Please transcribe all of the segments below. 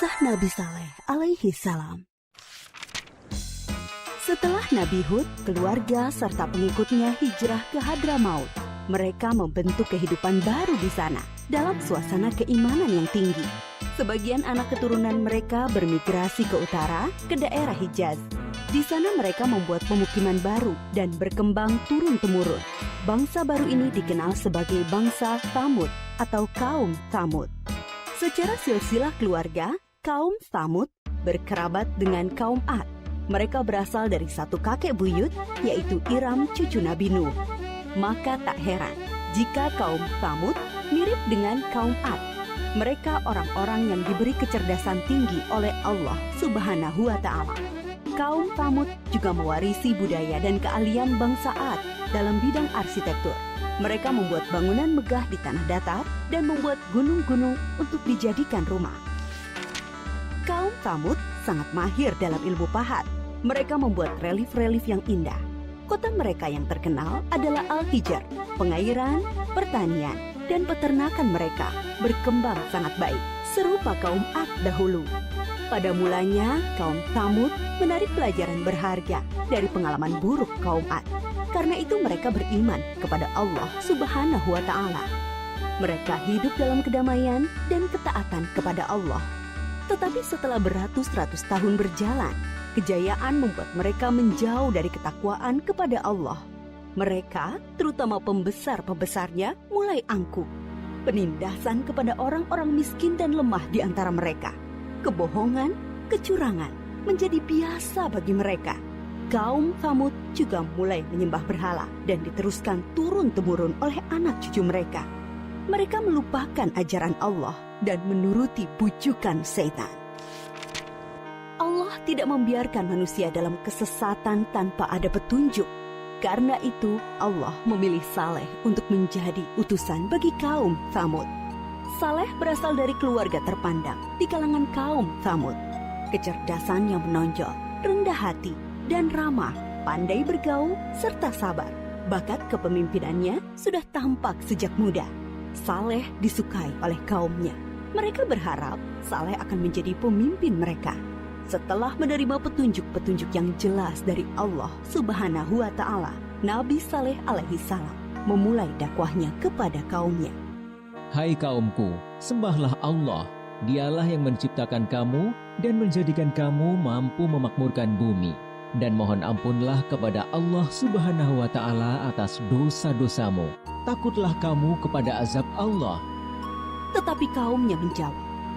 Kisah Nabi Saleh alaihi salam. Setelah Nabi Hud, keluarga serta pengikutnya hijrah ke Hadramaut, mereka membentuk kehidupan baru di sana dalam suasana keimanan yang tinggi. Sebagian anak keturunan mereka bermigrasi ke utara, ke daerah Hijaz. Di sana mereka membuat pemukiman baru dan berkembang turun-temurun. Bangsa baru ini dikenal sebagai bangsa Tsamud atau kaum Tsamud. Secara silsilah keluarga, kaum Tsamud berkerabat dengan kaum Ad. Mereka berasal dari satu kakek buyut, yaitu Iram cucu Nabi Nuh. Maka tak heran jika kaum Tsamud mirip dengan kaum Ad. Mereka orang-orang yang diberi kecerdasan tinggi oleh Allah Subhanahu wa Ta'ala. Kaum Tsamud juga mewarisi budaya dan keahlian bangsa Ad dalam bidang arsitektur. Mereka membuat bangunan megah di tanah datar dan membuat gunung-gunung untuk dijadikan rumah. Kaum Tsamud sangat mahir dalam ilmu pahat. Mereka membuat relief-relief yang indah. Kota mereka yang terkenal adalah Al-Hijr. Pengairan, pertanian, dan peternakan mereka berkembang sangat baik, serupa kaum Ad dahulu. Pada mulanya, kaum Tsamud menarik pelajaran berharga dari pengalaman buruk kaum Ad. Karena itu mereka beriman kepada Allah Subhanahu wa Ta'ala. Mereka hidup dalam kedamaian dan ketaatan kepada Allah. Tetapi setelah beratus-ratus tahun berjalan, kejayaan membuat mereka menjauh dari ketakwaan kepada Allah. Mereka, terutama pembesar-pembesarnya, mulai angkuh. Penindasan kepada orang-orang miskin dan lemah di antara mereka. Kebohongan, kecurangan menjadi biasa bagi mereka. Kaum Tsamud juga mulai menyembah berhala dan diteruskan turun-temurun oleh anak cucu mereka. Mereka melupakan ajaran Allah dan menuruti bujukan setan. Allah tidak membiarkan manusia dalam kesesatan tanpa ada petunjuk. Karena itu, Allah memilih Saleh untuk menjadi utusan bagi kaum Tsamud. Saleh berasal dari keluarga terpandang di kalangan kaum Tsamud. Kecerdasan yang menonjol, rendah hati, dan ramah, pandai bergaul, serta sabar. Bakat kepemimpinannya sudah tampak sejak muda. Saleh disukai oleh kaumnya. Mereka berharap Saleh akan menjadi pemimpin mereka. Setelah menerima petunjuk-petunjuk yang jelas dari Allah Subhanahu wa Ta'ala, Nabi Saleh alaihi salam memulai dakwahnya kepada kaumnya. Hai kaumku, sembahlah Allah. Dialah yang menciptakan kamu dan menjadikan kamu mampu memakmurkan bumi. Dan mohon ampunlah kepada Allah Subhanahu wa Ta'ala atas dosa-dosamu. Takutlah kamu kepada azab Allah. Tetapi kaumnya menjawab,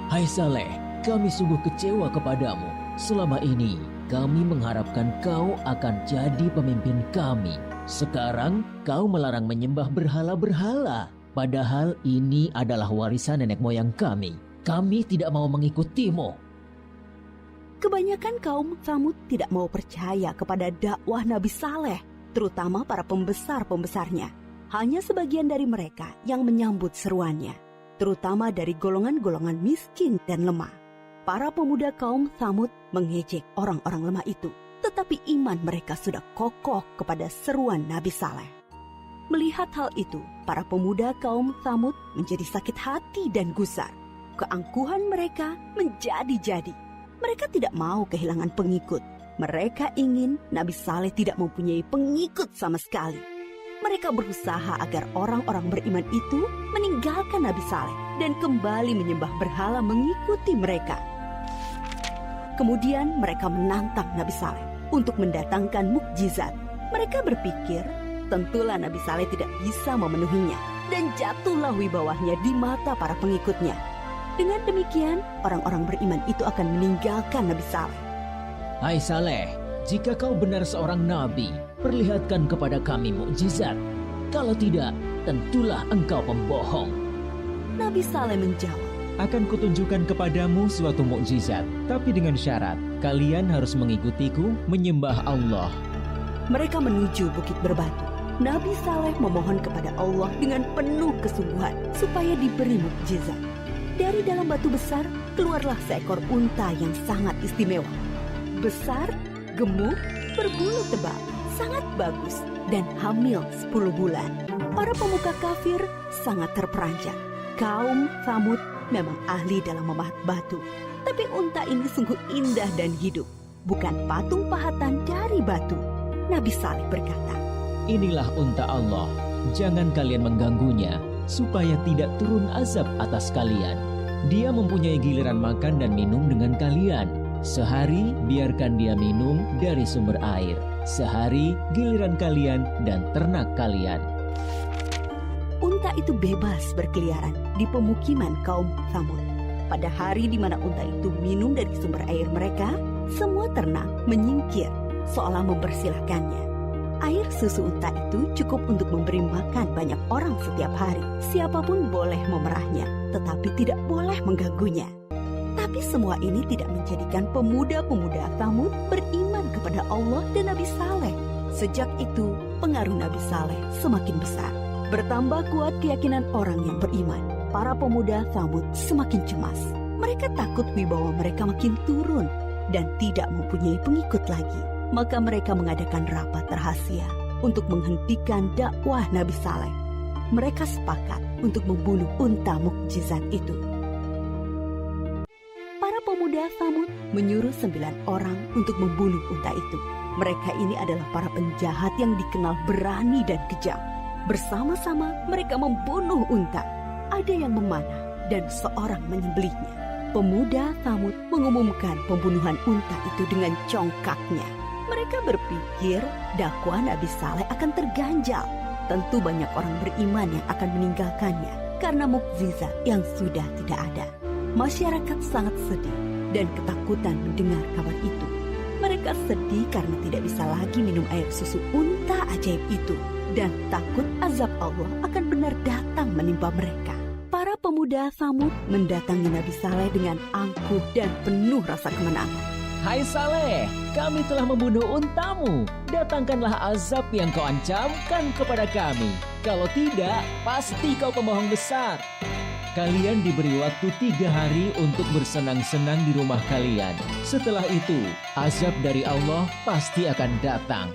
Hai Saleh, kami sungguh kecewa kepadamu. Selama ini kami mengharapkan kau akan jadi pemimpin kami. Sekarang kau melarang menyembah berhala-berhala. Padahal ini adalah warisan nenek moyang kami. Kami tidak mau mengikutimu. Kebanyakan kaum Tsamud tidak mau percaya kepada dakwah Nabi Saleh, terutama para pembesar-pembesarnya. Hanya sebagian dari mereka yang menyambut seruannya, terutama dari golongan-golongan miskin dan lemah. Para pemuda kaum Tsamud mengejek orang-orang lemah itu, tetapi iman mereka sudah kokoh kepada seruan Nabi Saleh. Melihat hal itu, para pemuda kaum Tsamud menjadi sakit hati dan gusar. Keangkuhan mereka menjadi-jadi. Mereka tidak mau kehilangan pengikut. Mereka ingin Nabi Saleh tidak mempunyai pengikut sama sekali. Mereka berusaha agar orang-orang beriman itu meninggalkan Nabi Saleh dan kembali menyembah berhala mengikuti mereka. Kemudian mereka menantang Nabi Saleh untuk mendatangkan mukjizat. Mereka berpikir tentulah Nabi Saleh tidak bisa memenuhinya dan jatuhlah wibawahnya di mata para pengikutnya. Dengan demikian, orang-orang beriman itu akan meninggalkan Nabi Saleh. Hai Saleh, jika kau benar seorang nabi, perlihatkan kepada kami mukjizat. Kalau tidak, tentulah engkau pembohong. Nabi Saleh menjawab, Akan kutunjukkan kepadamu suatu mukjizat, tapi dengan syarat, kalian harus mengikutiku menyembah Allah. Mereka menuju Bukit Berbatu. Nabi Saleh memohon kepada Allah dengan penuh kesungguhan supaya diberi mukjizat. Dari dalam batu besar, keluarlah seekor unta yang sangat istimewa. Besar, gemuk, berbulu tebal, sangat bagus, dan hamil 10 bulan. Para pemuka kafir sangat terperanjat. Kaum Tsamud memang ahli dalam memahat batu. Tapi unta ini sungguh indah dan hidup, bukan patung pahatan dari batu. Nabi Saleh berkata, Inilah unta Allah, jangan kalian mengganggunya, supaya tidak turun azab atas kalian. Dia mempunyai giliran makan dan minum dengan kalian. Sehari biarkan dia minum dari sumber air. Sehari giliran kalian dan ternak kalian. Unta itu bebas berkeliaran di pemukiman kaum Tsamud. Pada hari di mana unta itu minum dari sumber air mereka, semua ternak menyingkir seolah mempersilahkannya. Air susu unta itu cukup untuk memberi makan banyak orang setiap hari. Siapapun boleh memerahnya, tetapi tidak boleh mengganggunya. Tapi semua ini tidak menjadikan pemuda-pemuda Tsamud beriman kepada Allah dan Nabi Saleh. Sejak itu, pengaruh Nabi Saleh semakin besar. Bertambah kuat keyakinan orang yang beriman. Para pemuda Tsamud semakin cemas. Mereka takut wibawa mereka makin turun dan tidak mempunyai pengikut lagi. Maka mereka mengadakan rapat rahasia untuk menghentikan dakwah Nabi Saleh. Mereka sepakat untuk membunuh unta mukjizat itu. Para pemuda Tsamud menyuruh 9 orang untuk membunuh unta itu. Mereka ini adalah para penjahat yang dikenal berani dan kejam. Bersama-sama mereka membunuh unta. Ada yang memanah dan seorang menyembelihnya. Pemuda Tsamud mengumumkan pembunuhan unta itu dengan congkaknya. Mereka berpikir dakwah Nabi Saleh akan terganjal. Tentu banyak orang beriman yang akan meninggalkannya karena mukjizat yang sudah tidak ada. Masyarakat sangat sedih dan ketakutan mendengar kabar itu. Mereka sedih karena tidak bisa lagi minum air susu unta ajaib itu dan takut azab Allah akan benar datang menimpa mereka. Para pemuda Tsamud mendatangi Nabi Saleh dengan angkuh dan penuh rasa kemenangan. Hai Saleh, kami telah membunuh untamu. Datangkanlah azab yang kau ancamkan kepada kami. Kalau tidak, pasti kau pembohong besar. Kalian diberi waktu 3 hari untuk bersenang-senang di rumah kalian. Setelah itu, azab dari Allah pasti akan datang.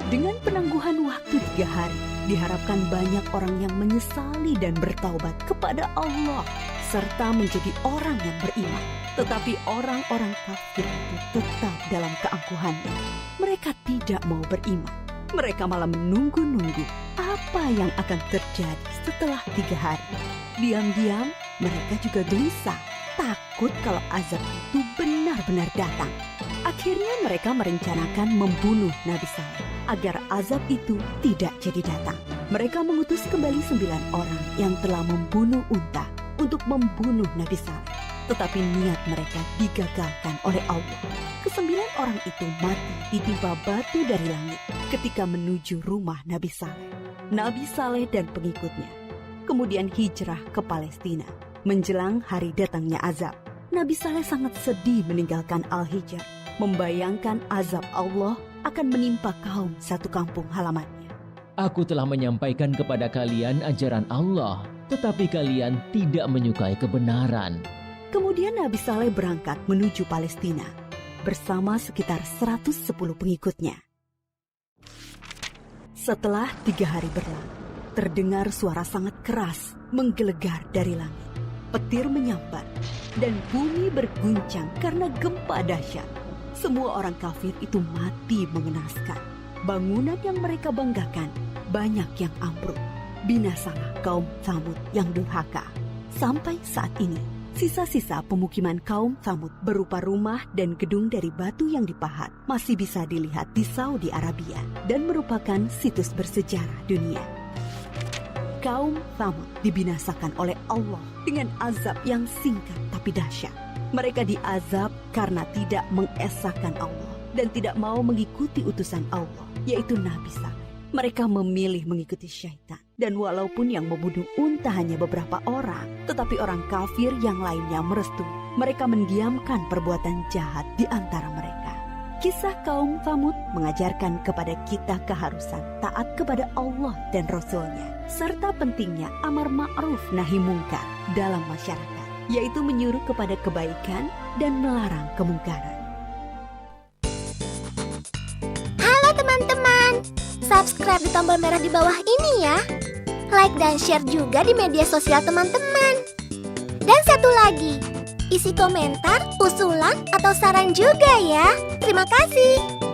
Dengan penangguhan waktu 3 hari, diharapkan banyak orang yang menyesali dan bertaubat kepada Allah, serta menjadi orang yang beriman. Tetapi orang-orang kafir itu tetap dalam keangkuhannya. Mereka tidak mau beriman. Mereka malah menunggu-nunggu apa yang akan terjadi setelah 3 hari. Diam-diam mereka juga gelisah, takut kalau azab itu benar-benar datang. Akhirnya mereka merencanakan membunuh Nabi Saleh agar azab itu tidak jadi datang. Mereka mengutus kembali 9 orang yang telah membunuh unta untuk membunuh Nabi Saleh. Tetapi niat mereka digagalkan oleh Allah. Ke-9 orang itu mati ditimpa batu dari langit ketika menuju rumah Nabi Saleh. Nabi Saleh dan pengikutnya kemudian hijrah ke Palestina. Menjelang hari datangnya azab, Nabi Saleh sangat sedih meninggalkan Al-Hijr, membayangkan azab Allah akan menimpa kaum satu kampung halamannya. Aku telah menyampaikan kepada kalian ajaran Allah, tetapi kalian tidak menyukai kebenaran. Kemudian Nabi Saleh berangkat menuju Palestina bersama sekitar 110 pengikutnya. Setelah 3 hari berlalu, terdengar suara sangat keras menggelegar dari langit. Petir menyambar dan bumi berguncang karena gempa dahsyat. Semua orang kafir itu mati mengenaskan. Bangunan yang mereka banggakan banyak yang ambruk. Binasalah kaum Tsamud yang durhaka. Sampai saat ini, sisa-sisa pemukiman kaum Tsamud berupa rumah dan gedung dari batu yang dipahat masih bisa dilihat di Saudi Arabia dan merupakan situs bersejarah dunia. Kaum Tsamud dibinasakan oleh Allah dengan azab yang singkat tapi dahsyat. Mereka diazab karena tidak mengesahkan Allah dan tidak mau mengikuti utusan Allah, yaitu Nabi Saleh. Mereka memilih mengikuti syaitan. Dan walaupun yang membunuh unta hanya beberapa orang, tetapi orang kafir yang lainnya merestui. Mereka mendiamkan perbuatan jahat di antara mereka. Kisah kaum Tsamud mengajarkan kepada kita keharusan taat kepada Allah dan Rasul-Nya, serta pentingnya amar ma'ruf nahi mungkar dalam masyarakat, yaitu menyuruh kepada kebaikan dan melarang kemungkaran. Halo teman-teman, subscribe di tombol merah di bawah ini ya. Like dan share juga di media sosial teman-teman. Dan satu lagi, Isi komentar, usulan, atau saran juga ya. Terima kasih.